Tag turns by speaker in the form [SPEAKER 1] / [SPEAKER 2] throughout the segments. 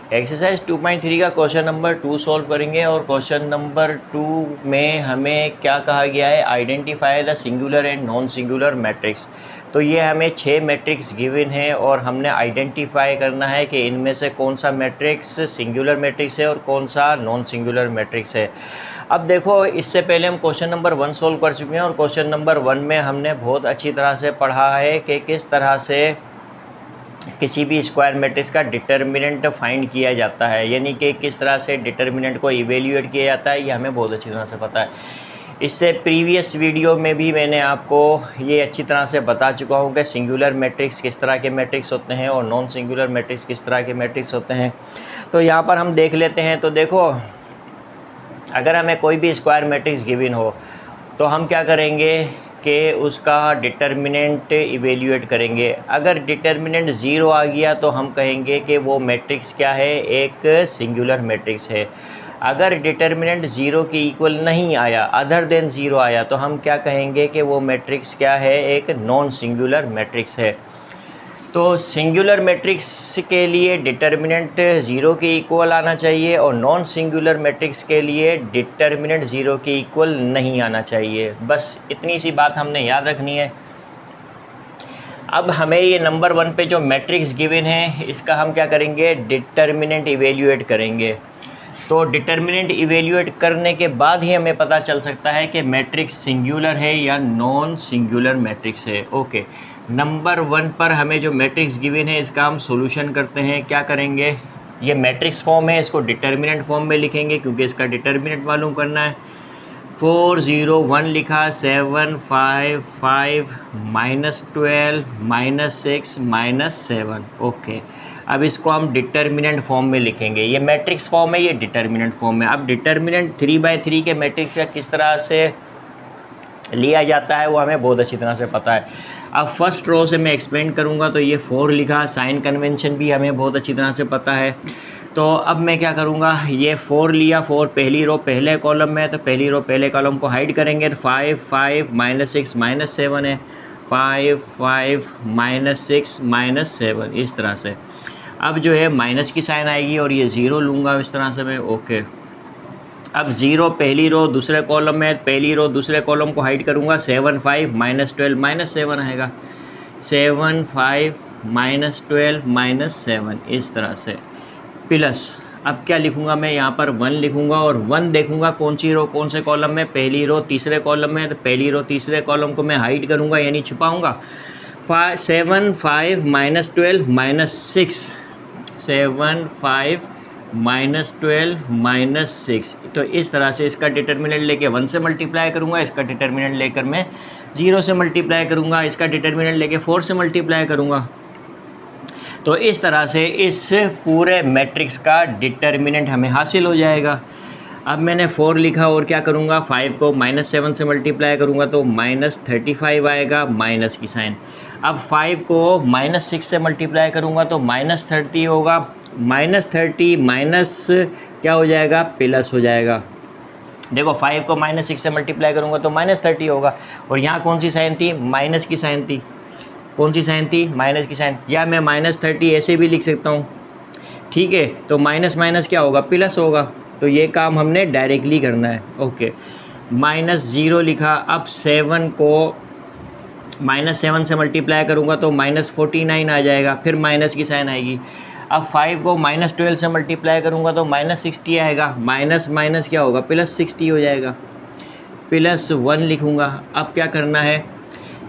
[SPEAKER 1] Exercise 2.3 का question number 2 solve करेंगे और क्वेश्चन नंबर 2 में हमें क्या कहा गया है, identify the singular and non singular matrix. तो ये हमें 6 मैट्रिक्स गिवन है और हमने आइडेंटिफाई करना है कि इनमें से कौन सा मैट्रिक्स सिंगुलर मैट्रिक्स है और कौन सा नॉन सिंगुलर मैट्रिक्स है। अब देखो, इससे पहले हम क्वेश्चन नंबर 1 सॉल्व कर चुके हैं और क्वेश्चन नंबर 1 में हमने बहुत अच्छी तरह से पढ़ा है कि किस तरह से किसी भी स्क्वायर मैट्रिक्स का डिटर्मिनेंट फाइंड किया जाता है, यानी कि किस तरह से डिटर्मिनेंट को इवेल्यूएट किया जाता है, ये हमें बहुत अच्छी तरह से पता है। इससे प्रीवियस वीडियो में भी मैंने आपको ये अच्छी तरह से बता चुका हूँ कि सिंगुलर मैट्रिक्स किस तरह के मैट्रिक्स होते हैं और नॉन सिंगुलर मैट्रिक्स किस तरह के मैट्रिक्स होते हैं। तो यहाँ पर हम देख लेते हैं। तो देखो, अगर हमें कोई भी स्क्वायर मैट्रिक्स गिवन हो तो हम क्या करेंगे कि उसका डिटर्मिनेंट इवेल्यूएट करेंगे। अगर डिटर्मिनेंट 0 आ गया तो हम कहेंगे कि वो मैट्रिक्स क्या है, एक सिंगुलर मैट्रिक्स है। अगर डिटर्मिनेंट 0 के इक्वल नहीं आया, अदर देन 0 आया, तो हम क्या कहेंगे कि वो मैट्रिक्स क्या है, एक नॉन सिंगुलर मैट्रिक्स है। तो सिंगुलर मैट्रिक्स के लिए डिटर्मिनेंट 0 के इक्वल आना चाहिए और नॉन सिंगुलर मैट्रिक्स के लिए डिटर्मिनेंट 0 के इक्वल नहीं आना चाहिए। बस इतनी सी बात हमने याद रखनी है। अब हमें ये नंबर 1 पे जो मैट्रिक्स गिवन है, इसका हम क्या करेंगे, डिटर्मिनेंट इवेल्यूएट करेंगे। तो डिटर्मिनेंट इवेल्यूएट करने के बाद ही हमें पता चल सकता है कि मैट्रिक्स सिंगुलर है या नॉन सिंगुलर मैट्रिक्स है। ओके, नंबर 1 पर हमें जो मैट्रिक्स गिवन है इसका हम सॉल्यूशन करते हैं। क्या करेंगे, ये मैट्रिक्स फॉर्म है, इसको डिटर्मिनेंट फॉर्म में लिखेंगे क्योंकि इसका डिटर्मिनेंट मालूम करना है। 4 0 1 लिखा, 7 5 5 -12 -6 -7। ओके, अब इसको हम डिटर्मिनेंट फॉर्म में लिखेंगे। ये मैट्रिक्स फॉर्म है, ये डिटर्मिनेंट फॉर्म है। अब डिटर्मिनेंट 3/3 के मैट्रिक्स का किस तरह से लिया जाता है वो हमें बहुत अच्छी तरह से पता है। अब फर्स्ट रो से मैं एक्सप्लेन करूँगा। तो ये 4 लिखा, साइन कन्वेंशन भी हमें बहुत अच्छी तरह से पता है। तो अब मैं क्या करूँगा, ये 4 लिया, 4 पहली रो पहले कॉलम में है तो पहली रो पहले कॉलम को हाइड करेंगे। 5 5 -6 -7 है, 5 5 -6 -7, इस तरह से। अब जो है माइनस की साइन आएगी और ये 0 लूँगा इस तरह से मैं। ओके, अब 0 पहली रो दूसरे कॉलम में, पहली रो दूसरे कॉलम को हाइड करूँगा। 7 5 -12 -7 आएगा, 7 5 -12 -7, इस तरह से प्लस। अब क्या लिखूँगा मैं, यहाँ पर 1 लिखूँगा और 1 देखूँगा कौन सी रो कौन से कॉलम में, पहली रो तीसरे कॉलम में, तो पहली रो तीसरे कॉलम को मैं हाइड करूँगा यानी छुपाऊँगा। 7 5 -12 -6, 7 5 -12 -6। तो इस तरह से इसका डिटर्मिनेंट लेके 1 से मल्टीप्लाई करूँगा, इसका डिटर्मिनेंट लेकर मैं 0 से मल्टीप्लाई करूँगा, इसका डिटर्मिनेंट लेके 4 से मल्टीप्लाई करूँगा। तो इस तरह से इस पूरे मैट्रिक्स का डिटर्मिनेंट हमें हासिल हो जाएगा। अब मैंने 4 लिखा और क्या करूँगा, 5 को -7 से मल्टीप्लाई करूँगा तो -35 आएगा, माइनस की साइन। अब 5 को -6 से मल्टीप्लाई करूँगा तो -30 होगा, -30 माइनस क्या हो जाएगा, प्लस हो जाएगा। देखो, 5 को -6 से मल्टीप्लाई करूँगा तो -30 होगा और यहाँ कौन सी साइन थी, माइनस की साइन थी। कौन सी साइन थी, माइनस की साइन। या मैं -30 ऐसे भी लिख सकता हूँ, ठीक है। तो माइनस माइनस क्या होगा, प्लस होगा। तो ये काम हमने डायरेक्टली करना है। ओके, -0 लिखा। अब 7 को -7 से मल्टीप्लाई करूँगा तो -49 आ जाएगा, फिर माइनस की साइन आएगी। अब 5 को -12 से मल्टीप्लाई करूँगा तो -60 आएगा, माइनस माइनस क्या होगा, +60 हो जाएगा, +1 लिखूँगा। अब क्या करना है,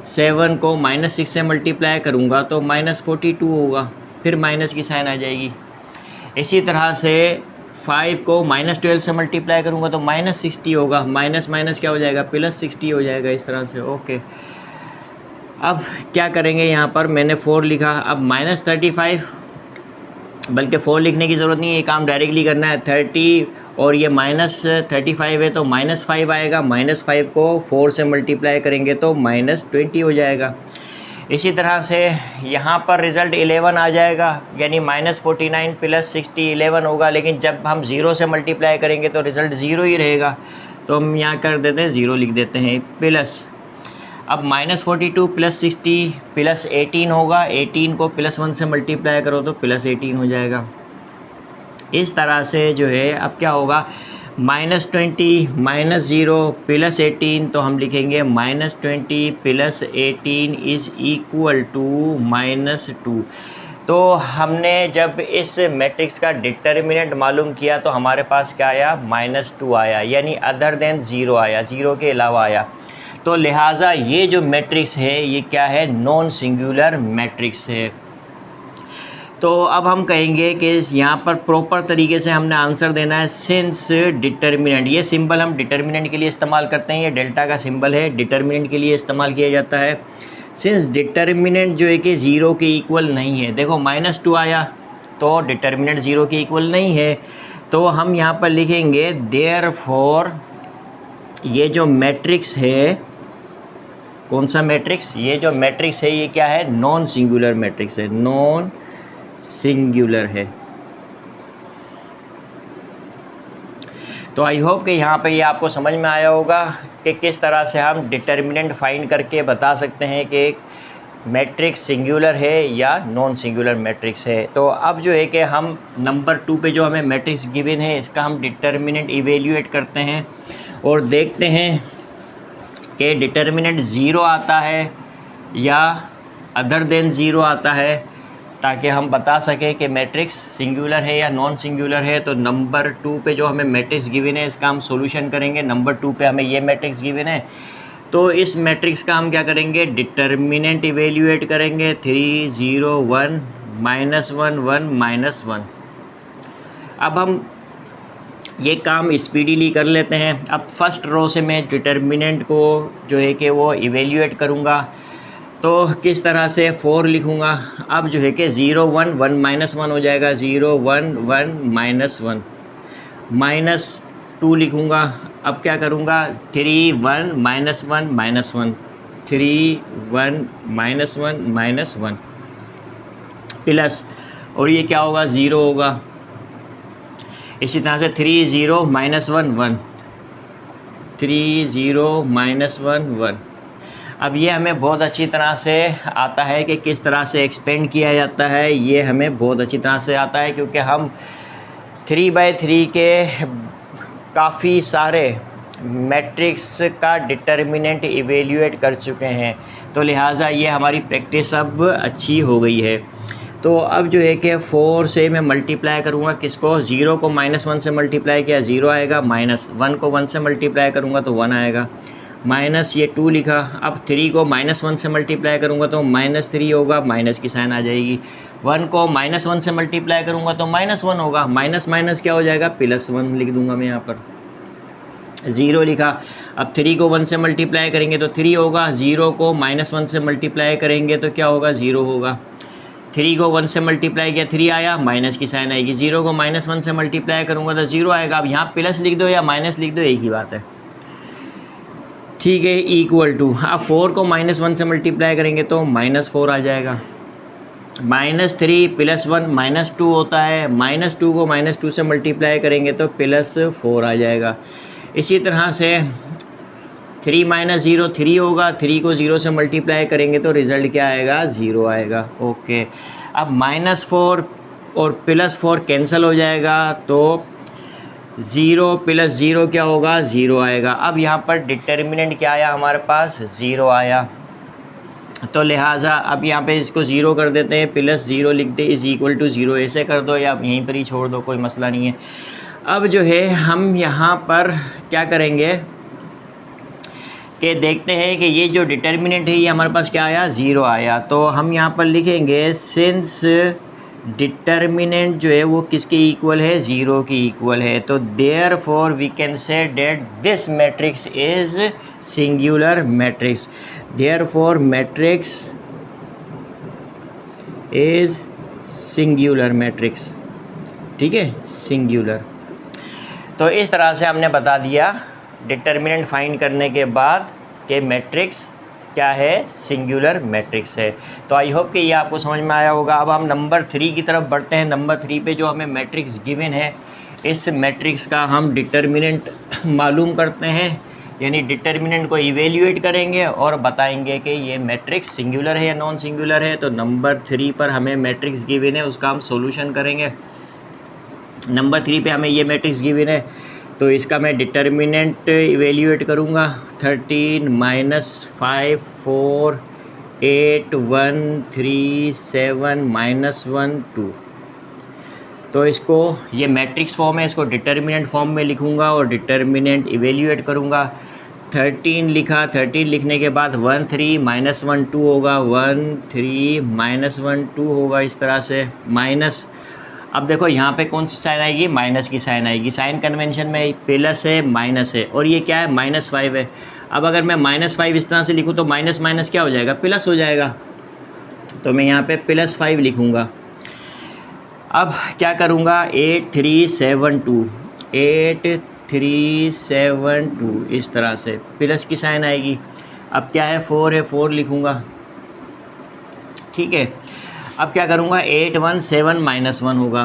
[SPEAKER 1] 7 को -6 से मल्टीप्लाई करूँगा तो -42 होगा, फिर माइनस की साइन आ जाएगी। इसी तरह से 5 को -12 से मल्टीप्लाई करूँगा तो -60 होगा, माइनस माइनस क्या हो जाएगा, +60 हो जाएगा, इस तरह से। ओके, अब क्या करेंगे, यहाँ पर मैंने 4 लिखा। अब -35, बल्कि 4 लिखने की ज़रूरत नहीं है, ये काम डायरेक्टली करना है। 30 और ये -35 है तो -5 आएगा, -5 को 4 से मल्टीप्लाई करेंगे तो -20 हो जाएगा। इसी तरह से यहाँ पर रिज़ल्ट 11 आ जाएगा, यानी -49 + 60 11 होगा। लेकिन जब हम 0 से मल्टीप्लाई करेंगे तो रिज़ल्ट 0 ही रहेगा, तो हम यहाँ कर देते हैं 0 लिख देते हैं, प्लस। अब -42 + 60 + 18 होगा, 18 को +1 से मल्टीप्लाई करो तो +18 हो जाएगा। इस तरह से जो है अब क्या होगा, -20 -0 +18, तो हम लिखेंगे -20 +18 इज़ इक्वल टू -2। तो हमने जब इस मैट्रिक्स का डिटर्मिनेंट मालूम किया तो हमारे पास क्या आया, -2 आया, यानी अदर देन ज़ीरो आया, ज़ीरो के अलावा आया। तो लिहाजा ये जो मैट्रिक्स है ये क्या है, नॉन सिंगुलर मैट्रिक्स है। तो अब हम कहेंगे कि यहाँ पर प्रॉपर तरीके से हमने आंसर देना है। सिंस डिटर्मिनेंट, ये सिंबल हम डिटर्मिनेंट के लिए इस्तेमाल करते हैं, ये डेल्टा का सिंबल है, डिटर्मिनेंट के लिए इस्तेमाल किया जाता है। सिंस डिटर्मिनेंट जो है कि ज़ीरो के इक्वल नहीं है, देखो -2 आया तो डिटर्मिनेंट ज़ीरो के इक्वल नहीं है, तो हम यहाँ पर लिखेंगे देयरफॉर ये जो मैट्रिक्स है, कौन सा मैट्रिक्स, ये जो मैट्रिक्स है ये क्या है, नॉन सिंगुलर मैट्रिक्स है, नॉन सिंगुलर है। तो आई होप कि यहाँ पे ये आपको समझ में आया होगा कि किस तरह से हम डिटर्मिनेंट फाइंड करके बता सकते हैं कि मैट्रिक्स सिंगुलर है या नॉन सिंगुलर मैट्रिक्स है। तो अब जो है कि हम नंबर 2 पे जो हमें मैट्रिक्स गिवन है इसका हम डिटर्मिनेंट इवेल्यूएट करते हैं और देखते हैं कि डिटर्मिनेंट ज़ीरो आता है या अदर देन ज़ीरो आता है, ताकि हम बता सकें कि मैट्रिक्स सिंगुलर है या नॉन सिंगुलर है। तो नंबर 2 पे जो हमें मैट्रिक्स गिवन है इसका हम सॉल्यूशन करेंगे। नंबर 2 पे हमें ये मैट्रिक्स गिवन है, तो इस मैट्रिक्स का हम क्या करेंगे, डिटर्मिनेंट इवेल्यूएट करेंगे, 3 0 1 -1 1 -1। अब हम ये काम स्पीडीली कर लेते हैं। अब फर्स्ट रो से मैं डिटर्मिनेंट को जो है कि वो इवेल्यूएट करूँगा, तो किस तरह से 4 लिखूँगा। अब जो है कि 0 1 1 -1 हो जाएगा, 0 1 1 -1 -2 लिखूँगा। अब क्या करूँगा, 3 1 -1 -1 3 1 -1 -1 प्लस, और ये क्या होगा, 0 होगा। इसी तरह से 3 0 -1 1 3 0 -1 1। अब ये हमें बहुत अच्छी तरह से आता है कि किस तरह से एक्सपेंड किया जाता है, ये हमें बहुत अच्छी तरह से आता है क्योंकि हम 3/3 के काफ़ी सारे मैट्रिक्स का डिटर्मिनेंट इवेल्यूएट कर चुके हैं, तो लिहाजा ये हमारी प्रैक्टिस अब अच्छी हो गई है। तो अब जो है कि 4 से मैं मल्टीप्लाई करूँगा किसको, 0 को -1 से मल्टीप्लाई किया 0 आएगा, -1 को 1 से मल्टीप्लाई करूँगा तो 1 आएगा, माइनस ये 2 लिखा। अब 3 को -1 से मल्टीप्लाई करूँगा तो -3 होगा, माइनस की साइन आ जाएगी। 1 को -1 से मल्टीप्लाई करूँगा तो -1 होगा, माइनस माइनस क्या हो जाएगा, +1 लिख दूँगा मैं यहाँ पर। 0 लिखा। अब 3 को 1 से मल्टीप्लाई करेंगे तो 3 होगा, 0 को -1 से मल्टीप्लाई करेंगे तो क्या होगा, 0 होगा। 3 को 1 से मल्टीप्लाई किया 3 आया, माइनस की साइन आएगी। 0 को -1 से मल्टीप्लाई करूँगा तो 0 आएगा। अब यहाँ प्लस लिख दो या माइनस लिख दो, एक ही बात है, ठीक है, इक्वल टू। अब 4 को -1 से मल्टीप्लाई करेंगे तो -4 आ जाएगा। -3 + 1 -2 होता है, -2 को -2 से मल्टीप्लाई करेंगे तो +4 आ जाएगा। इसी तरह से 3 - 0 3 होगा, 3 को 0 से मल्टीप्लाई करेंगे तो रिज़ल्ट क्या आएगा, 0 आएगा। ओके, अब -4 और +4 कैंसिल हो जाएगा तो 0 + 0 क्या होगा, 0 आएगा। अब यहाँ पर डिटर्मिनेंट क्या आया हमारे पास, 0 आया। तो लिहाजा अब यहाँ पे इसको 0 कर देते हैं, +0 लिख दे = 0, ऐसे कर दो या यहीं पर ही छोड़ दो, कोई मसला नहीं है। अब जो है हम यहाँ पर क्या करेंगे कि देखते हैं कि ये जो डिटर्मिनेंट है ये हमारे पास क्या आया, 0 आया। तो हम यहाँ पर लिखेंगे सिंस डिटर्मिनेंट जो है वो किसके इक्वल है, 0 की इक्वल है। तो therefore we can say that this matrix is singular matrix. Therefore matrix is singular matrix, ठीक है, सिंगुलर। तो इस तरह से हमने बता दिया डिटर्मिनेंट फाइंड करने के बाद कि मैट्रिक्स क्या है, सिंगुलर मैट्रिक्स है। तो आई होप कि ये आपको समझ में आया होगा। अब हम नंबर 3 की तरफ बढ़ते हैं। नंबर 3 पे जो हमें मैट्रिक्स गिवन है, इस मैट्रिक्स का हम डिटर्मिनेंट मालूम करते हैं, यानी डिटर्मिनेंट को इवेल्यूएट करेंगे और बताएंगे कि ये मैट्रिक्स सिंगुलर है या नॉन सिंगुलर है। तो नंबर 3 पर हमें मैट्रिक्स गिवन है, उसका हम सॉल्यूशन करेंगे। नंबर 3 पे हमें ये मैट्रिक्स गिवन है, तो इसका मैं डिटर्मिनेंट इवेल्यूएट करूँगा। 13 माइनस 5 4 8 1 3 7 माइनस 1 2। तो इसको ये मैट्रिक्स फॉर्म है, इसको डिटर्मिनेंट फॉर्म में लिखूँगा और डिटर्मिनेंट इवेल्यूएट करूँगा। 13 लिखा, 13 लिखने के बाद 1 3 माइनस 1 2 होगा, 1 3 माइनस 1 2 होगा, इस तरह से माइनस। अब देखो यहाँ पे कौन सी साइन आएगी, माइनस की साइन आएगी। साइन कन्वेंशन में प्लस है माइनस है, और ये क्या है, -5 है। अब अगर मैं -5 इस तरह से लिखूँ तो माइनस माइनस क्या हो जाएगा, प्लस हो जाएगा। तो मैं यहाँ पे +5 लिखूँगा। अब क्या करूँगा, 8 3 7 2 8 3 7 2 इस तरह से प्लस की साइन आएगी। अब क्या है, 4 है, 4 लिखूँगा, ठीक है। अब क्या करूँगा, 8 1 7 माइनस 1 होगा,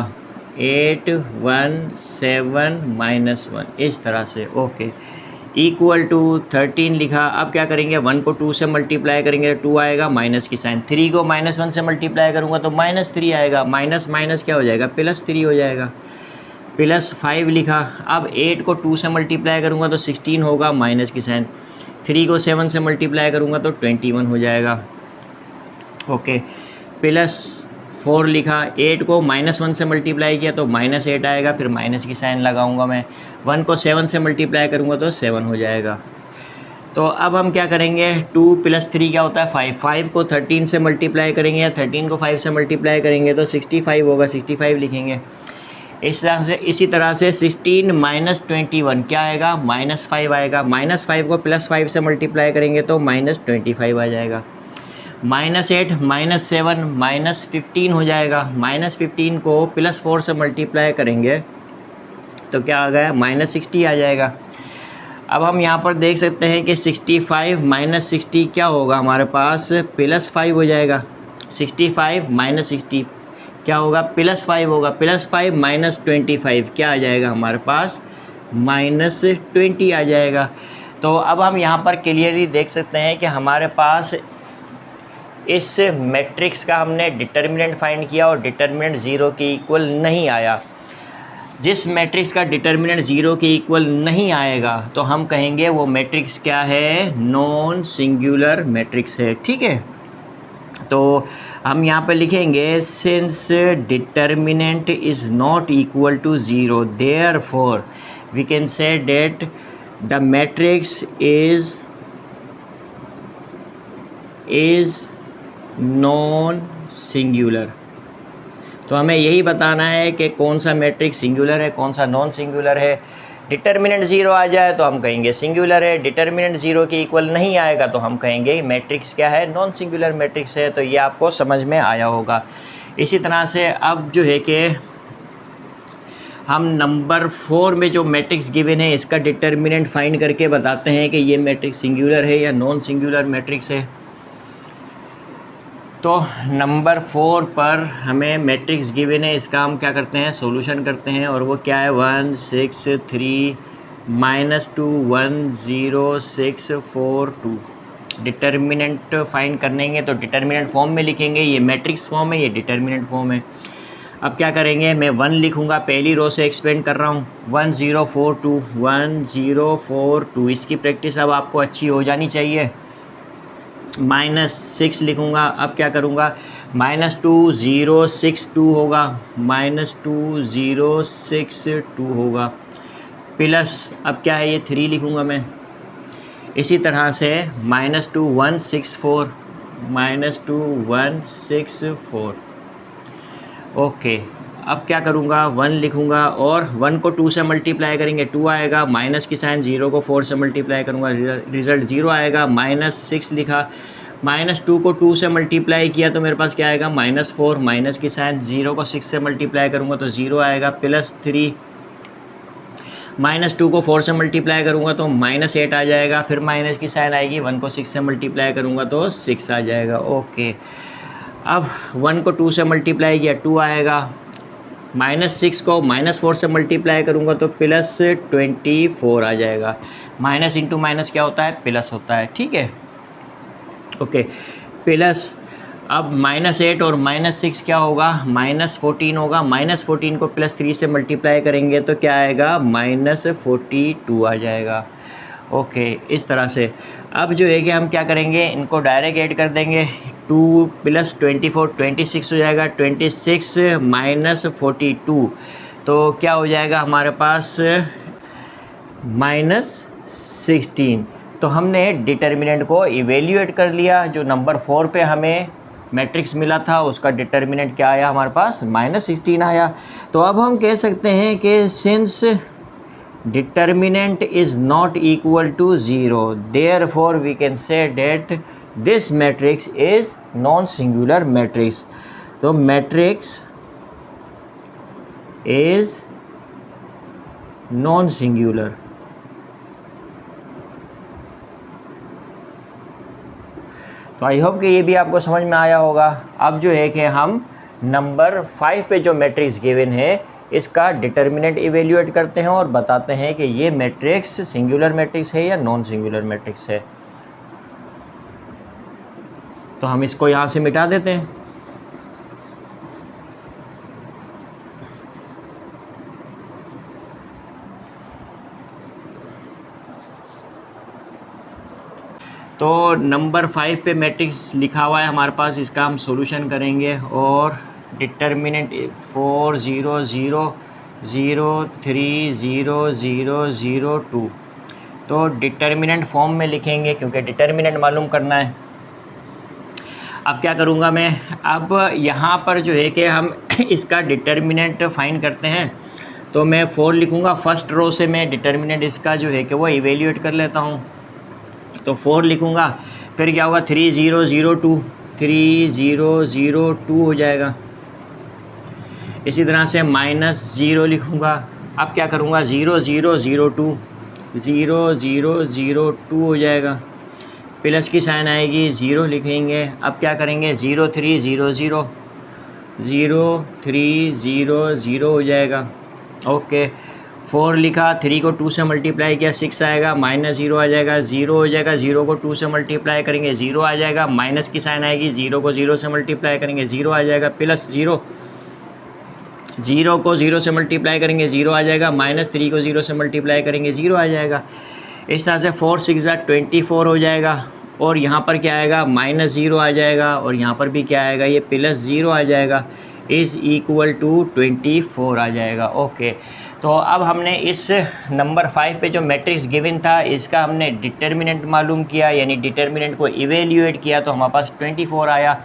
[SPEAKER 1] 8 1 7 माइनस 1 इस तरह से, ओके। इक्वल टू 13 लिखा। अब क्या करेंगे, 1 को 2 से मल्टीप्लाई करेंगे तो 2 आएगा, माइनस की साइन। 3 को -1 से मल्टीप्लाई करूँगा तो -3 आएगा, माइनस माइनस क्या हो जाएगा, +3 हो जाएगा। +5 लिखा। अब 8 को 2 से मल्टीप्लाई करूँगा तो 16 होगा, माइनस की साइन। 3 को 7 से मल्टीप्लाई करूँगा तो 21 हो जाएगा, ओके। +4 लिखा। 8 को -1 से मल्टीप्लाई किया तो -8 आएगा, फिर माइनस की साइन लगाऊंगा मैं। 1 को 7 से मल्टीप्लाई करूंगा तो 7 हो जाएगा। तो अब हम क्या करेंगे, 2 + 3 क्या होता है, 5। 5 को 13 से मल्टीप्लाई करेंगे या 13 को 5 से मल्टीप्लाई करेंगे तो 65 होगा, 65 लिखेंगे। इसी तरह से 16 - 21 क्या आएगा, -5 आएगा। -5 को +5 से मल्टीप्लाई करेंगे तो -25 आ जाएगा। -8 -7 -15 हो जाएगा। -15 को +4 से मल्टीप्लाई करेंगे तो क्या आ गया, -60 आ जाएगा। अब हम यहाँ पर देख सकते हैं कि 65 - 60 क्या होगा, हमारे पास +5 हो जाएगा। 65 - 60 क्या होगा, +5 होगा। +5 - 25 क्या आ जाएगा, हमारे पास -20 आ जाएगा। तो अब हम यहाँ पर क्लियरली देख सकते हैं कि हमारे पास इस मैट्रिक्स का हमने डिटर्मिनेंट फाइंड किया और डिटर्मिनेंट 0 के इक्वल नहीं आया। जिस मैट्रिक्स का डिटर्मिनेंट 0 के इक्वल नहीं आएगा तो हम कहेंगे वो मैट्रिक्स क्या है, नॉन सिंगुलर मैट्रिक्स है, ठीक है। तो हम यहाँ पर लिखेंगे, since determinant is not equal to 0 therefore we can say that the matrix is non singular. तो हमें यही बताना है कि कौन सा मैट्रिक्स सिंगुलर है, कौन सा नॉन सिंगुलर है। डिटर्मिनेंट 0 आ जाए तो हम कहेंगे सिंगुलर है, डिटर्मिनेंट 0 के इक्वल नहीं आएगा तो हम कहेंगे मैट्रिक्स क्या है, नॉन सिंगुलर मैट्रिक्स है। तो ये आपको समझ में आया होगा। इसी तरह से अब जो है कि हम नंबर 4 में जो मैट्रिक्स गिवन है इसका डिटर्मिनेंट फाइंड करके बताते हैं कि ये मैट्रिक्स सिंगुलर है या नॉन सिंगुलर मैट्रिक्स है। तो नंबर 4 पर हमें मैट्रिक्स गिवन है, इसका हम क्या करते हैं, सॉल्यूशन करते हैं। और वो क्या है, 1 6 3 -2 1 0 6 4 2। डिटर्मिनेंट फाइंड करेंगे तो डिटर्मिनेंट फॉर्म में लिखेंगे, ये मैट्रिक्स फॉर्म है, ये डिटर्मिनेंट फॉर्म है। अब क्या करेंगे, मैं 1 लिखूँगा, पहली रो से एक्सपेंड कर रहा हूँ। 1 0 4 2 1 0 4 2। इसकी प्रैक्टिस अब आपको अच्छी हो जानी चाहिए। -6 लिखूँगा। अब क्या करूँगा, -2 0 6 2 होगा, -2 0 6 2 होगा, प्लस अब क्या है, ये 3 लिखूँगा मैं। इसी तरह से -2 1 6 4 -2 1 6 4, ओके। अब क्या करूँगा, 1 लिखूँगा और 1 को 2 से मल्टीप्लाई करेंगे 2 आएगा, माइनस की साइन। 0 को 4 से मल्टीप्लाई करूँगा, रिज़ल्ट 0 आएगा। -6 लिखा, -2 को 2 से मल्टीप्लाई किया तो मेरे पास क्या आएगा, -4, माइनस की साइन। 0 को 6 से मल्टीप्लाई करूँगा तो 0 आएगा, +3। -2 को 4 से मल्टीप्लाई करूँगा तो -8 आ जाएगा, फिर माइनस की साइन आएगी। 1 को 6 से मल्टीप्लाई करूँगा तो 6 आ जाएगा, ओके। अब 1 को 2 से मल्टीप्लाई किया 2 आएगा, -6 को -4 से मल्टीप्लाई करूँगा तो +24 आ जाएगा। माइनस इंटू माइनस क्या होता है, प्लस होता है, ठीक है, ओके। प्लस अब -8 और -6 क्या होगा, -14 होगा। -14 को +3 से मल्टीप्लाई करेंगे तो क्या आएगा, -42 आ जाएगा। ओके, इस तरह से। अब जो है कि हम क्या करेंगे, इनको डायरेक्ट ऐड कर देंगे। 2 + 24 26 हो जाएगा। 26 - 42 तो क्या हो जाएगा हमारे पास, -16। तो हमने डिटर्मिनेंट को इवेल्यूएट कर लिया। जो नंबर 4 पे हमें मैट्रिक्स मिला था उसका डिटर्मिनेंट क्या आया हमारे पास, -16 आया। तो अब हम कह सकते हैं कि since determinant is not equal to 0, therefore we can say that this matrix is non-singular matrix. So matrix is non-singular. तो आई होप कि ये भी आपको समझ में आया होगा। अब जो है कि हम नंबर 5 पे जो मैट्रिक्स गिवन है इसका डिटर्मिनेंट इवेल्यूएट करते हैं और बताते हैं कि ये मैट्रिक्स सिंगुलर मैट्रिक्स है या नॉन सिंगुलर मैट्रिक्स है। तो हम इसको यहाँ से मिटा देते हैं। तो नंबर 5 पे मैट्रिक्स लिखा हुआ है हमारे पास, इसका हम सॉल्यूशन करेंगे और डिटर्मिनेंट 4 0 0 0 3 0 0 0 2 तो डिटर्मिनेंट फॉर्म में लिखेंगे क्योंकि डिटर्मिनेंट मालूम करना है। अब क्या करूँगा मैं, अब यहाँ पर जो है कि हम इसका डिटर्मिनेंट फाइंड करते हैं तो मैं 4 लिखूँगा। फर्स्ट रो से मैं डिटर्मिनेंट इसका जो है कि वो इवेल्यूएट कर लेता हूँ। तो 4 लिखूँगा, फिर क्या होगा 3 0 0 2 3 0 0 2 हो जाएगा। इसी तरह से -0 लिखूँगा। अब क्या करूँगा 0 0 0 2 0 0 0 2 हो जाएगा। प्लस की साइन आएगी, 0 लिखेंगे। अब क्या करेंगे 0 3 0 0 0 3 0 0 हो जाएगा। ओके, 4 लिखा, 3 को 2 से मल्टीप्लाई किया 6 आएगा, -0 आ जाएगा, 0 हो जाएगा। 0 को 2 से मल्टीप्लाई करेंगे 0 आ जाएगा, माइनस की साइन आएगी, 0 को 0 से मल्टीप्लाई करेंगे 0 आ जाएगा, प्लस 0 को 0 से मल्टीप्लाई करेंगे 0 आ जाएगा, -3 को 0 से मल्टीप्लाई करेंगे 0 आ जाएगा। इस तरह से 4 6 24 हो जाएगा और यहाँ पर क्या आएगा -0 आ जाएगा और यहाँ पर भी क्या आएगा, ये +0 आ जाएगा, इज़ इक्वल टू 24 आ जाएगा। ओके, तो अब हमने इस नंबर 5 पे जो मैट्रिक्स गिवन था इसका हमने डिटर्मिनेंट मालूम किया, यानी डिटर्मिनेंट को इवेल्यूएट किया तो हमारे पास 24 आया,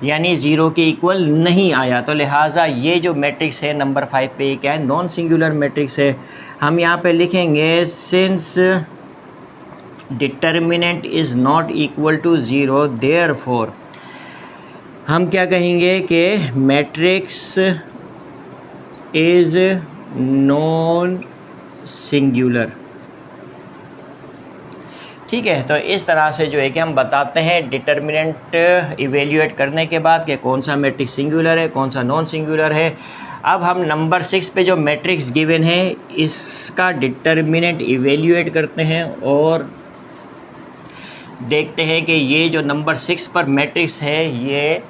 [SPEAKER 1] यानी 0 के इक्वल नहीं आया। तो लिहाजा ये जो मैट्रिक्स है नंबर 5 पे ये क्या है, नॉन सिंगुलर मैट्रिक्स है। हम यहाँ पे लिखेंगे since determinant is not equal to 0 therefore हम क्या कहेंगे कि मैट्रिक्स इज़ नॉन सिंगुलर। ठीक है, तो इस तरह से जो है कि हम बताते हैं डिटर्मिनेंट इवेल्यूएट करने के बाद कि कौन सा मैट्रिक्स सिंगुलर है कौन सा नॉन सिंगुलर है। अब हम नंबर 6 पे जो मैट्रिक्स गिवन है इसका डिटर्मिनेंट इवेल्यूएट करते हैं और देखते हैं कि ये जो नंबर 6 पर मैट्रिक्स है ये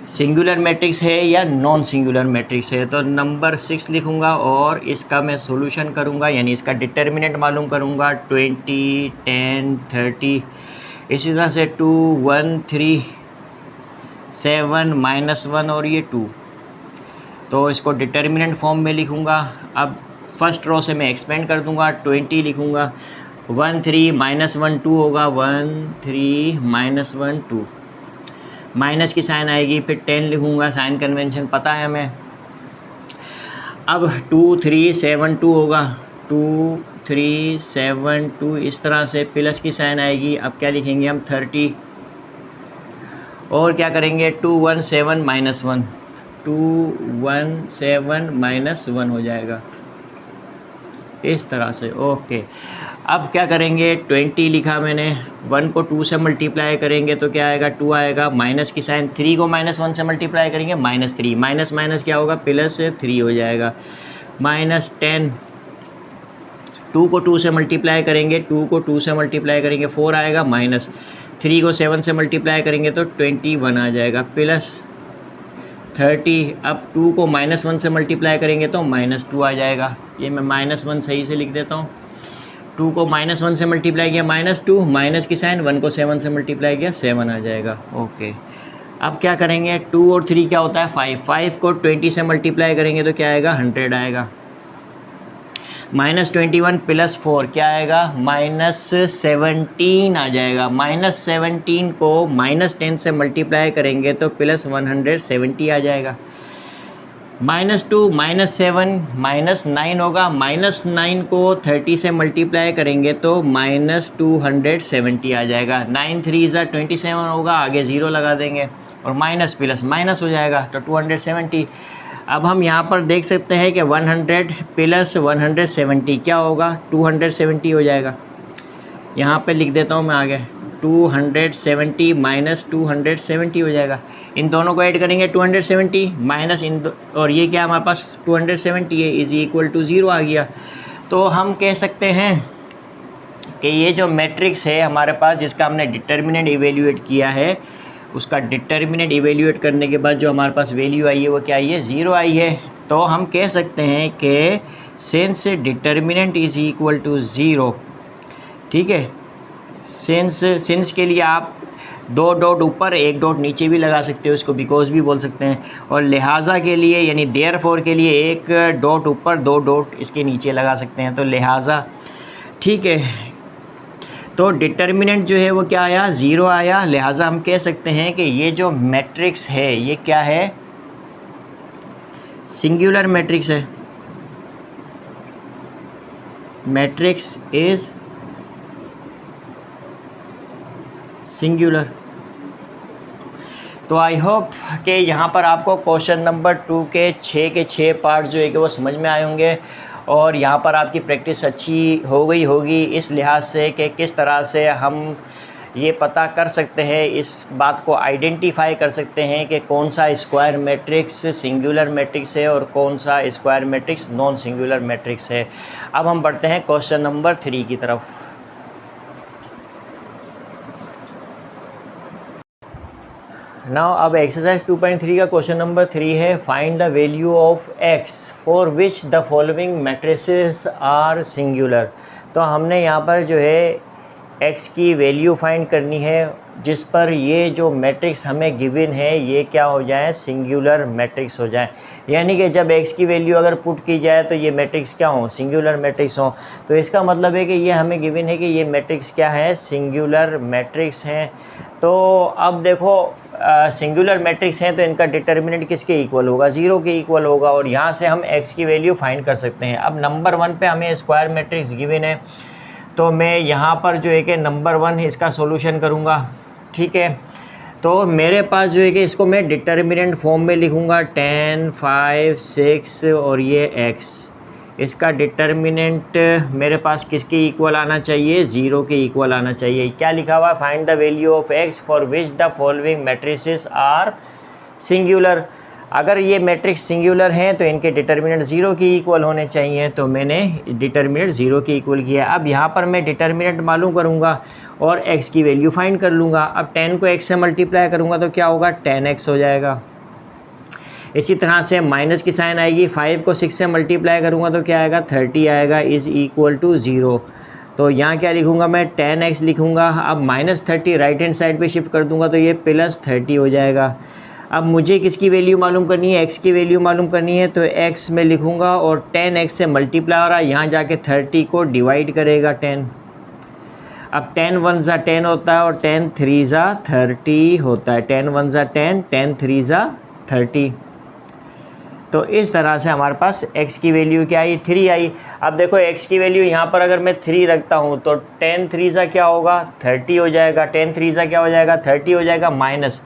[SPEAKER 1] सिंगुलर मैट्रिक्स है या नॉन सिंगुलर मैट्रिक्स है। तो नंबर 6 लिखूँगा और इसका मैं सॉल्यूशन करूँगा, यानी इसका डिटर्मिनेंट मालूम करूँगा 20 10 30। इसी तरह से 2 1 3 7 -1 और ये 2, तो इसको डिटर्मिनेंट फॉर्म में लिखूँगा। अब फर्स्ट रो से मैं एक्सपेंड कर दूँगा, 20 लिखूँगा, 1 3 -1 2 होगा, 1 3 -1 2, माइनस की साइन आएगी, फिर 10 लिखूँगा, साइन कन्वेंशन पता है हमें। अब 2 3 7 2 होगा, 2 3 7 2, इस तरह से प्लस की साइन आएगी। अब क्या लिखेंगे हम 30 और क्या करेंगे 2 1 7 -1, 2 1 7 -1 हो जाएगा इस तरह से। ओके, अब क्या करेंगे 20 लिखा मैंने, 1 को 2 से मल्टीप्लाई करेंगे तो क्या आएगा 2 आएगा, माइनस की साइन, 3 को -1 से मल्टीप्लाई करेंगे -3, माइनस माइनस क्या होगा +3 हो जाएगा, -10, 2 को 2 से मल्टीप्लाई करेंगे 2 को 2 से मल्टीप्लाई करेंगे 4 आएगा, 3 को 7 से मल्टीप्लाई करेंगे तो 21 आ जाएगा प्लस 30। अब 2 को -1 से मल्टीप्लाई करेंगे तो -2 आ जाएगा। ये मैं -1 सही से लिख देता हूँ। 2 को -1 से मल्टीप्लाई किया -2, माइनस की साइन, 1 को 7 से मल्टीप्लाई किया 7 आ जाएगा। ओके, अब क्या करेंगे, 2 और 3 क्या होता है 5 को 20 से मल्टीप्लाई करेंगे तो क्या आएगा 100 आएगा। -21 प्लस 4 क्या आएगा -17 आ जाएगा। -17 को -10 से मल्टीप्लाई करेंगे तो +170 आ जाएगा। -2 -7 -9 होगा। -9 को 30 से मल्टीप्लाई करेंगे तो -270 आ जाएगा। 9 3 ज़ा 27 होगा, आगे 0 लगा देंगे और माइनस प्लस माइनस हो जाएगा तो 270। अब हम यहाँ पर देख सकते हैं कि 100 प्लस 170 क्या होगा 270 हो जाएगा। यहाँ पे लिख देता हूँ मैं आगे 270 माइनस 270 हो जाएगा। इन दोनों को ऐड करेंगे 270 माइनस और ये क्या हमारे पास 270 है इज़ इक्वल टू 0 आ गया। तो हम कह सकते हैं कि ये जो मैट्रिक्स है हमारे पास जिसका हमने डिटर्मिनेंट इवेल्यूएट किया है, उसका डिटर्मिनेंट इवेल्यूएट करने के बाद जो हमारे पास वैल्यू आई है वो क्या आई है 0 आई है। तो हम कह सकते हैं कि since determinant is equal to 0, ठीक है, सिंस के लिए आप 2 डॉट ऊपर 1 डॉट नीचे भी लगा सकते हो, इसको बिकॉज भी बोल सकते हैं, और लिहाजा के लिए यानी देयरफॉर के लिए 1 डॉट ऊपर 2 डॉट इसके नीचे लगा सकते हैं, तो लिहाजा, ठीक है। तो डिटर्मिनेंट जो है वो क्या आया 0 आया। लिहाजा हम कह सकते हैं कि ये जो मैट्रिक्स है ये क्या है सिंगुलर मैट्रिक्स है। Matrix is singular. तो आई होप कि यहाँ पर आपको क्वेश्चन नंबर 2 के 6 पार्ट जो है कि वो समझ में आए होंगे और यहाँ पर आपकी प्रैक्टिस अच्छी हो गई होगी इस लिहाज से कि किस तरह से हम ये पता कर सकते हैं, इस बात को आइडेंटिफाई कर सकते हैं कि कौन सा स्क्वायर मैट्रिक्स सिंगुलर मैट्रिक्स है और कौन सा square matrix non singular matrix है। अब हम बढ़ते हैं क्वेश्चन नंबर 3 की तरफ। नाउ अब एक्सरसाइज 2.3 का क्वेश्चन नंबर 3 है, find the value of x for which the following matrices are singular. तो हमने यहाँ पर जो है x की वैल्यू फाइंड करनी है जिस पर ये जो मैट्रिक्स हमें गिवन है ये क्या हो जाए सिंगुलर मैट्रिक्स हो जाए। यानी कि जब x की वैल्यू अगर पुट की जाए तो ये मैट्रिक्स क्या हो सिंगुलर मैट्रिक्स हो। तो इसका मतलब है कि ये हमें गिवन है कि ये मैट्रिक्स क्या है सिंगुलर मैट्रिक्स हैं। तो अब देखो सिंगुलर मैट्रिक्स हैं तो इनका डिटर्मिनेंट किसके इक्वल होगा 0 के इक्वल होगा और यहाँ से हम x की वैल्यू फाइंड कर सकते हैं। अब नंबर 1 पे हमें स्क्वायर मैट्रिक्स गिवन है तो मैं यहाँ पर जो है कि नंबर 1 इसका सॉल्यूशन करूँगा, ठीक है। तो मेरे पास जो है कि इसको मैं डिटर्मिनेंट फॉर्म में लिखूँगा 10 5 6 और ये x, इसका डिटर्मिनेंट मेरे पास किसके इक्वल आना चाहिए 0 के इक्वल आना चाहिए। क्या लिखा हुआ find the value of x for which the following matrices are singular. अगर ये मैट्रिक्स सिंगुलर हैं तो इनके डिटर्मिनेंट 0 के इक्वल होने चाहिए, तो मैंने डिटर्मिनेंट 0 के इक्वल किया। अब यहाँ पर मैं डिटर्मिनेंट मालूम करूँगा और x की वैल्यू फाइंड कर लूँगा। अब 10 को x से मल्टीप्लाई करूँगा तो क्या होगा 10x हो जाएगा। इसी तरह से माइनस की साइन आएगी, 5 को 6 से मल्टीप्लाई करूँगा तो क्या आएगा 30 आएगा इज़ इक्वल टू 0। तो यहाँ क्या लिखूँगा मैं 10x लिखूँगा। अब -30 राइट हैंड साइड पे शिफ्ट कर दूँगा तो ये +30 हो जाएगा। अब मुझे किसकी वैल्यू मालूम करनी है x की वैल्यू मालूम करनी है, तो x में लिखूँगा और 10x से मल्टीप्लाई हो रहा है, यहाँ जाके 30 को डिवाइड करेगा 10। अब 10 1 ज़ा 10 होता है और 10 3 ज़ा 30 होता है। 10 1 ज़ा 10, 10 3 ज़ा 30। तो इस तरह से हमारे पास x की वैल्यू क्या आई 3 आई। अब देखो x की वैल्यू यहाँ पर अगर मैं 3 रखता हूँ तो 10 3 ज़ा क्या होगा 30 हो जाएगा। 10 3 ज़ा क्या हो जाएगा 30 हो जाएगा, माइनस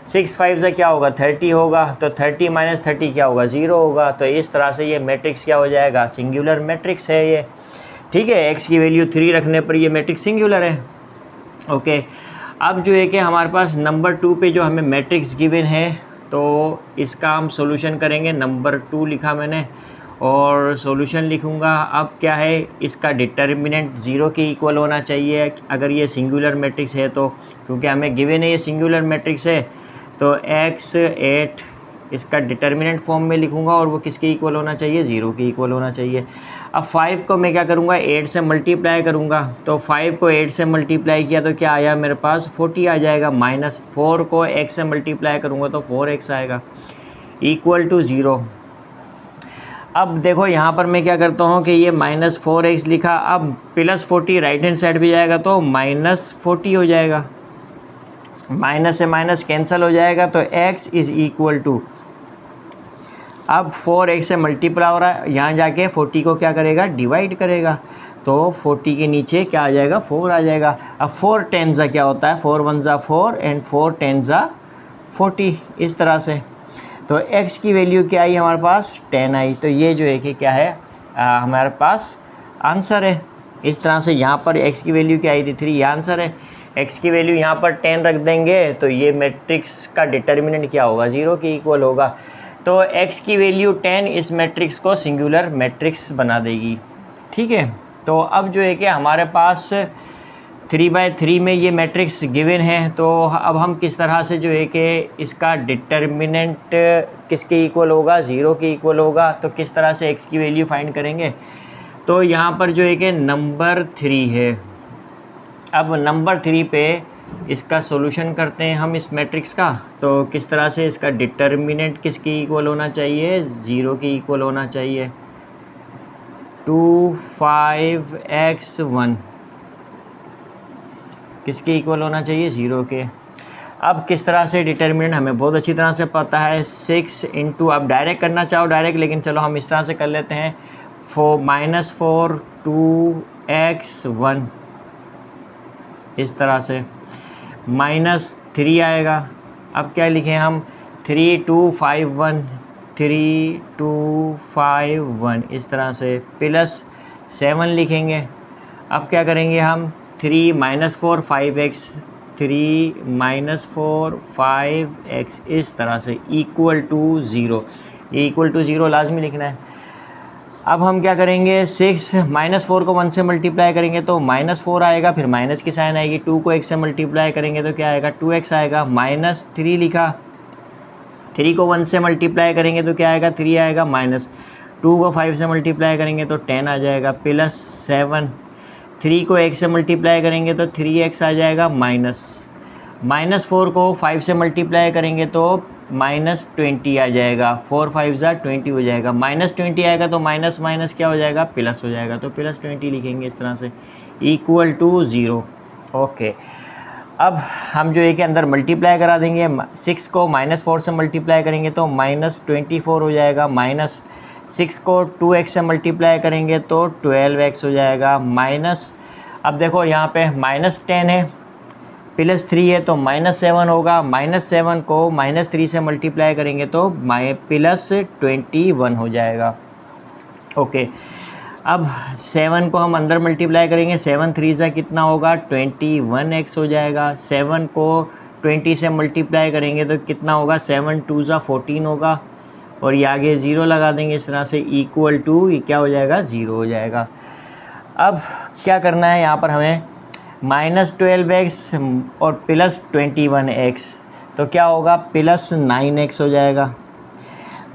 [SPEAKER 1] 6 5 ज़ा क्या होगा 30 होगा, तो 30 माइनस 30 क्या होगा 0 होगा। तो इस तरह से ये मैट्रिक्स क्या हो जाएगा सिंगुलर मैट्रिक्स है ये, ठीक है। x की वैल्यू 3 रखने पर ये मैट्रिक्स सिंगुलर है। ओके, अब जो है कि हमारे पास नंबर 2 पे जो हमें मैट्रिक्स गिवन है तो इसका हम सॉल्यूशन करेंगे। नंबर 2 लिखा मैंने और सॉल्यूशन लिखूँगा। अब क्या है, इसका डिटर्मिनेंट 0 के इक्वल होना चाहिए अगर ये सिंगुलर मैट्रिक्स है तो, क्योंकि हमें गिवन है ये सिंगुलर मैट्रिक्स है। तो x8 इसका डिटर्मिनेंट फॉर्म में लिखूँगा और वो किसके इक्वल होना चाहिए, 0 के इक्वल होना चाहिए। अब 5 को मैं क्या करूँगा, 8 से मल्टीप्लाई करूँगा। तो 5 को 8 से मल्टीप्लाई किया तो क्या आया मेरे पास, 40 आ जाएगा। माइनस 4 को x से मल्टीप्लाई करूँगा तो 4x आएगा, इक्वल टू 0। अब देखो यहाँ पर मैं क्या करता हूँ कि ये -4x लिखा, अब +40 राइट हैंड साइड भी जाएगा तो -40 हो जाएगा, माइनस से माइनस कैंसिल हो जाएगा। तो x इज़ इक्वल टू, अब 4x से मल्टीप्लाई हो रहा है, यहाँ जाके 40 को क्या करेगा, डिवाइड करेगा। तो 40 के नीचे क्या आ जाएगा, 4 आ जाएगा। अब 4 10 क्या होता है, 4 1 4 एंड 4 10 40, इस तरह से। तो x की वैल्यू क्या आई हमारे पास, 10 आई। तो ये जो है कि क्या है हमारे पास आंसर है। इस तरह से यहाँ पर x की वैल्यू क्या आई थी, 3, ये आंसर है। x की वैल्यू यहाँ पर 10 रख देंगे तो ये मैट्रिक्स का डिटर्मिनेंट क्या होगा, 0 के इक्वल होगा। तो x की वैल्यू 10 इस मैट्रिक्स को सिंगुलर मैट्रिक्स बना देगी। ठीक है, तो अब जो है कि हमारे पास 3/3 में ये मैट्रिक्स गिवन है। तो अब हम किस तरह से जो है कि इसका डिटर्मिनेंट किसके इक्वल होगा, 0 के इक्वल होगा। तो किस तरह से x की वैल्यू फाइंड करेंगे, तो यहाँ पर जो है कि नंबर 3 है। अब नंबर 3 पे इसका सॉल्यूशन करते हैं हम इस मैट्रिक्स का। तो किस तरह से इसका डिटर्मिनेंट किसके इक्वल होना चाहिए, 0 के इक्वल होना चाहिए। 2 5x1 किसके इक्वल होना चाहिए, 0 के। अब किस तरह से डिटर्मिनेंट हमें बहुत अच्छी तरह से पता है, 6 इंटू, आप डायरेक्ट करना चाहो डायरेक्ट, लेकिन चलो हम इस तरह से कर लेते हैं। -4 2x1 इस तरह से, -3 आएगा। अब क्या लिखें हम, 3 2 5 1 3 2 5 1 इस तरह से, +7 लिखेंगे। अब क्या करेंगे हम, 3 -4 5x 3 -4 5x इस तरह से, इक्वल टू 0। ये इक्वल टू 0 लाजमी लिखना है। अब हम क्या करेंगे, 6 -4 को 1 से मल्टीप्लाई करेंगे तो -4 आएगा, फिर माइनस की साइन आएगी। 2 को 1 से मल्टीप्लाई करेंगे तो क्या आएगा, 2x आएगा। -3 लिखा, 3 को 1 से मल्टीप्लाई करेंगे तो क्या आएगा, 3 आएगा। -2 को 5 से मल्टीप्लाई करेंगे तो 10 आ जाएगा। +7, 3 को 1 से मल्टीप्लाई करेंगे तो 3x आ जाएगा। -4 को 5 से मल्टीप्लाई करेंगे तो -20 आ जाएगा। 4 5 20 हो जाएगा। -20 आएगा तो माइनस माइनस क्या हो जाएगा, प्लस हो जाएगा। तो +20 लिखेंगे इस तरह से, इक्वल टू 0। ओके, अब हम जो है कि अंदर मल्टीप्लाई करा देंगे। 6 को -4 से मल्टीप्लाई करेंगे तो -24 हो जाएगा। -6 को 2x से मल्टीप्लाई करेंगे तो 12x हो जाएगा। अब देखो यहाँ पे -10 है, +3 है तो -7 होगा। -7 को -3 से मल्टीप्लाई करेंगे तो +21 हो जाएगा। ओके, अब 7 को हम अंदर मल्टीप्लाई करेंगे, 7 3 कितना होगा, 21x हो जाएगा। 7 को 20 से मल्टीप्लाई करेंगे तो कितना होगा, 7 2 14 होगा। और ये आगे 0 लगा देंगे इस तरह से, इक्वल टू ये क्या हो जाएगा, 0 हो जाएगा। अब क्या करना है यहाँ पर हमें, -12x और +21x तो क्या होगा, +9x हो जाएगा।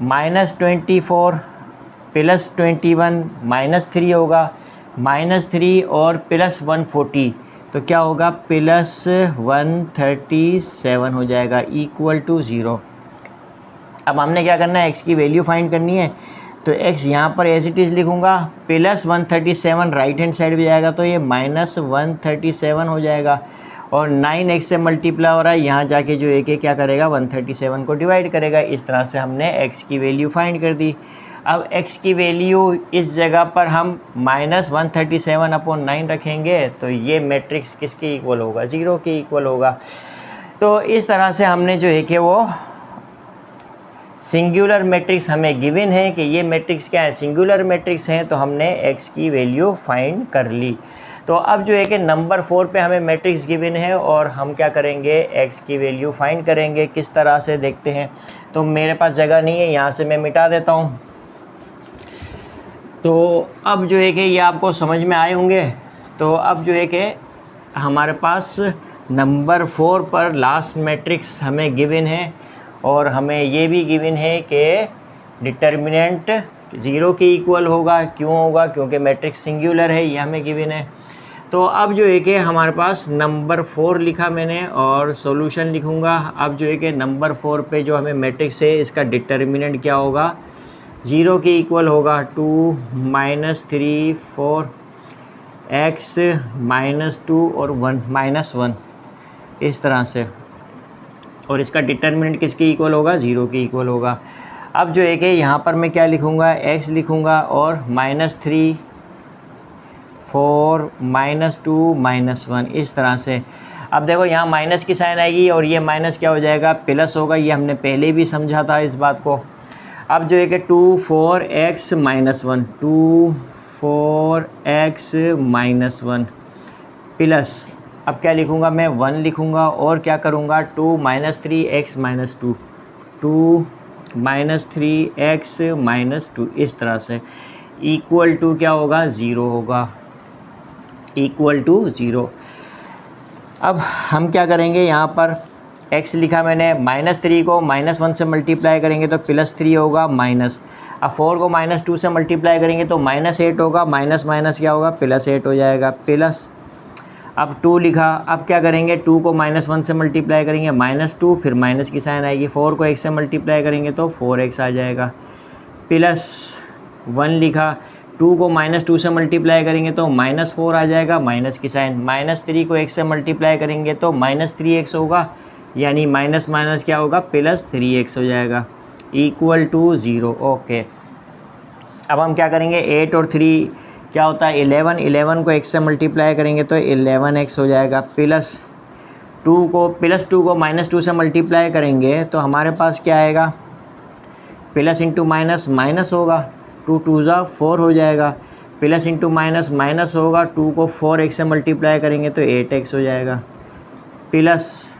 [SPEAKER 1] -24 +21 -3 होगा। -3 और +140 तो क्या होगा, +137 हो जाएगा, इक्वल टू 0। अब हमने क्या करना है, x की वैल्यू फाइंड करनी है। तो x यहाँ पर एज इट इज़ लिखूँगा, +137 राइट हैंड साइड भी जाएगा तो ये -137 हो जाएगा। और 9x से मल्टीप्लाई हो रहा है, यहाँ जाके जो एक क्या करेगा, 137 को डिवाइड करेगा। इस तरह से हमने x की वैल्यू फाइंड कर दी। अब x की वैल्यू इस जगह पर हम -137/9 रखेंगे तो ये मैट्रिक्स किसके इक्वल होगा, 0 के इक्वल होगा। तो इस तरह से हमने जो है कि वो सिंगुलर मैट्रिक्स हमें गिवन है कि ये मैट्रिक्स क्या है, सिंगुलर मैट्रिक्स हैं, तो हमने x की वैल्यू फाइंड कर ली। तो अब जो है कि नंबर 4 पे हमें मैट्रिक्स गिवन है और हम क्या करेंगे, x की वैल्यू फाइंड करेंगे। किस तरह से देखते हैं, तो मेरे पास जगह नहीं है, यहाँ से मैं मिटा देता हूँ। तो अब जो है कि ये आपको समझ में आए होंगे। तो अब जो है कि हमारे पास नंबर 4 पर लास्ट मैट्रिक्स हमें गिवन है और हमें ये भी गिवन है कि डिटर्मिनेंट 0 के इक्वल होगा। क्यों होगा? क्योंकि मैट्रिक्स सिंगुलर है, ये हमें गिवन है। तो अब जो है कि हमारे पास नंबर 4 लिखा मैंने और सॉल्यूशन लिखूँगा। अब जो है कि नंबर 4 पे जो हमें मैट्रिक्स है इसका डिटर्मिनेंट क्या होगा? 0 के इक्वल होगा 2 -3 4 x -2 और 1 इस तरह से। और इसका डिटर्मिनेंट किसके इक्वल होगा? 0 के इक्वल होगा। अब जो है कि यहाँ पर मैं क्या लिखूँगा? x लिखूँगा और -3 4 -2 -1 इस तरह से। अब देखो यहाँ माइनस की साइन आएगी और ये माइनस क्या हो जाएगा? प्लस होगा। ये हमने पहले भी समझा था इस बात को। अब जो है कि 2 4x -1 2 4x -1 प्लस, अब क्या लिखूँगा मैं? 1 लिखूँगा और क्या करूँगा? 2 -3x -2 2 -3x -2 इस तरह से इक्वल टू क्या होगा? 0 होगा, इक्वल टू 0। अब हम क्या करेंगे? यहाँ पर x लिखा मैंने, -3 को -1 से मल्टीप्लाई करेंगे तो +3 होगा माइनस। अब 4 को -2 से मल्टीप्लाई करेंगे तो -8 होगा, माइनस माइनस क्या होगा? +8 हो जाएगा प्लस। अब 2 लिखा, अब क्या करेंगे? 2 को -1 से मल्टीप्लाई करेंगे -2, फिर माइनस की साइन आएगी। 4 को x से मल्टीप्लाई करेंगे तो 4x आ जाएगा प्लस 1 लिखा, 2 को -2 से मल्टीप्लाई करेंगे तो -4 आ जाएगा, माइनस की साइन। -3 को x से मल्टीप्लाई करेंगे तो -3x होगा, यानी माइनस माइनस क्या होगा? +3x हो जाएगा, इक्वल टू 0। ओके, अब हम क्या करेंगे? 8 और 3 क्या होता है? 11 को x से मल्टीप्लाई करेंगे तो 11x हो जाएगा प्लस 2 को -2 से मल्टीप्लाई करेंगे तो हमारे पास क्या आएगा? प्लस इंटू माइनस माइनस होगा, 2 2 ज़ा 4 हो जाएगा, प्लस इंटू माइनस माइनस होगा, 2 को 4x से मल्टीप्लाई करेंगे तो 8x हो जाएगा प्लस।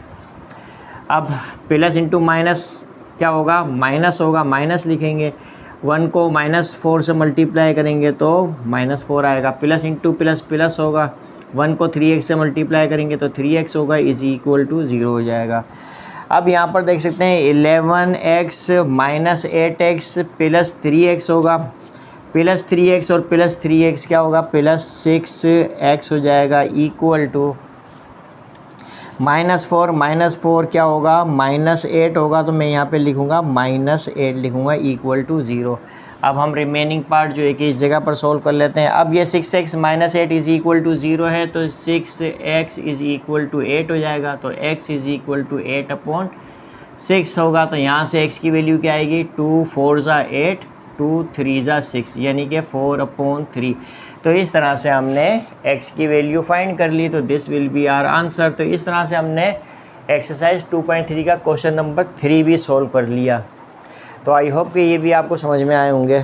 [SPEAKER 1] अब प्लस इंटू माइनस क्या होगा? माइनस होगा, माइनस लिखेंगे। 1 को -4 से मल्टीप्लाई करेंगे तो -4 आएगा, प्लस इंटू प्लस प्लस होगा। 1 को 3x से मल्टीप्लाई करेंगे तो 3x होगा, इज इक्वल टू 0 हो जाएगा। अब यहाँ पर देख सकते हैं 11x -8x प्लस 3x होगा, प्लस 3x और प्लस 3x क्या होगा? प्लस 6x हो जाएगा, इक्वल टू -4 क्या होगा? -8 होगा, तो मैं यहाँ पे लिखूँगा -8 लिखूँगा, इक्वल टू 0। अब हम रिमेनिंग पार्ट जो है कि इस जगह पर सोल्व कर लेते हैं। अब ये 6x -8 इज़ इक्वल टू 0 है, तो 6x इज़ इक्वल टू 8 हो जाएगा। तो x इज़ इक्वल टू 8/6 होगा। तो यहाँ से x की वैल्यू क्या आएगी? 2 4 ज़ा 8 2 3 ज़ा 6, यानी कि 4/3। तो इस तरह से हमने x की वैल्यू फाइंड कर ली। तो this will be our answer. तो इस तरह से हमने एक्सरसाइज 2.3 का क्वेश्चन नंबर 3 भी सॉल्व कर लिया। तो आई होप कि ये भी आपको समझ में आए होंगे।